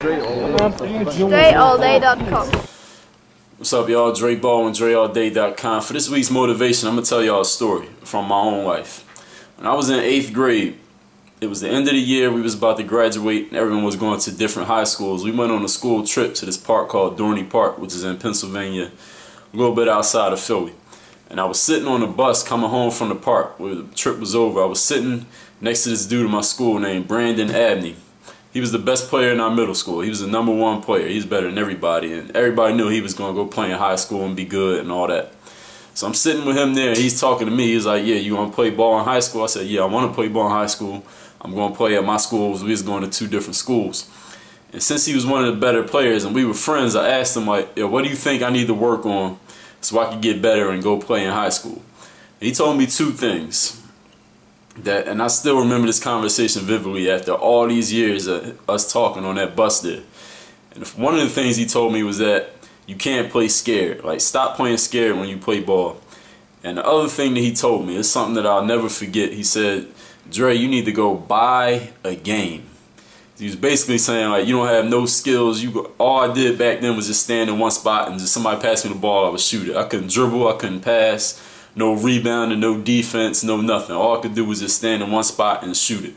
DreAllDay.com. What's up, y'all? Dre Baldwin, DreAllDay.com. For this week's motivation, I'm going to tell y'all a story from my own life. When I was in 8th grade, it was the end of the year. We was about to graduate, and everyone was going to different high schools. We went on a school trip to this park called Dorney Park, which is in Pennsylvania, a little bit outside of Philly. And I was sitting on the bus coming home from the park where the trip was over. I was sitting next to this dude in my school named Brandon Abney. He was the best player in our middle school. He was the #1 player. He was better than everybody. And everybody knew he was going to go play in high school and be good and all that. So I'm sitting with him there, and he's talking to me. He's like, yeah, you want to play ball in high school? I said, yeah, I want to play ball in high school. I'm going to play at my school. We was going to 2 different schools. And since he was one of the better players and we were friends, I asked him, like, yeah, what do you think I need to work on so I could get better and go play in high school? And he told me 2 things. And I still remember this conversation vividly after all these years of us talking on that bus there. And one of the things he told me was that you can't play scared. Like, stop playing scared when you play ball. And the other thing that he told me is something that I'll never forget. He said, Dre, you need to go buy a game. He was basically saying, like, you don't have no skills. All I did back then was just stand in one spot and just somebody passed me the ball, I would shoot it. I couldn't dribble, I couldn't pass. No rebounding, no defense, no nothing. All I could do was just stand in one spot and shoot it.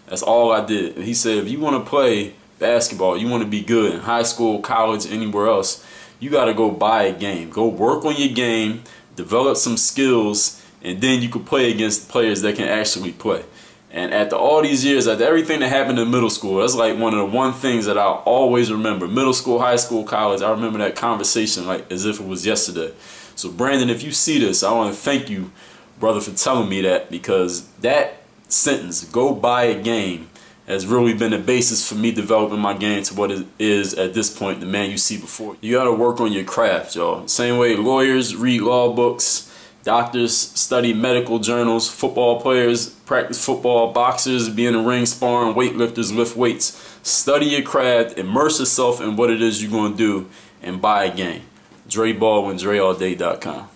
That's all I did. And he said, if you want to play basketball, you want to be good in high school, college, anywhere else, you got to go buy a game. Go work on your game, develop some skills, and then you could play against players that can actually play. And after all these years, after everything that happened in middle school, that's like one of the things that I'll always remember. Middle school, high school, college, I remember that conversation like as if it was yesterday. So Brandon, if you see this, I want to thank you, brother, for telling me that, because that sentence, go buy a game, has really been the basis for me developing my game to what it is at this point, the man you see before. You got to work on your craft, y'all. Same way lawyers read law books, doctors study medical journals, football players practice football, boxers be in the ring sparring, weightlifters lift weights. Study your craft, immerse yourself in what it is you're going to do, and buy a game. Dre Baldwin, DreAllDay.com.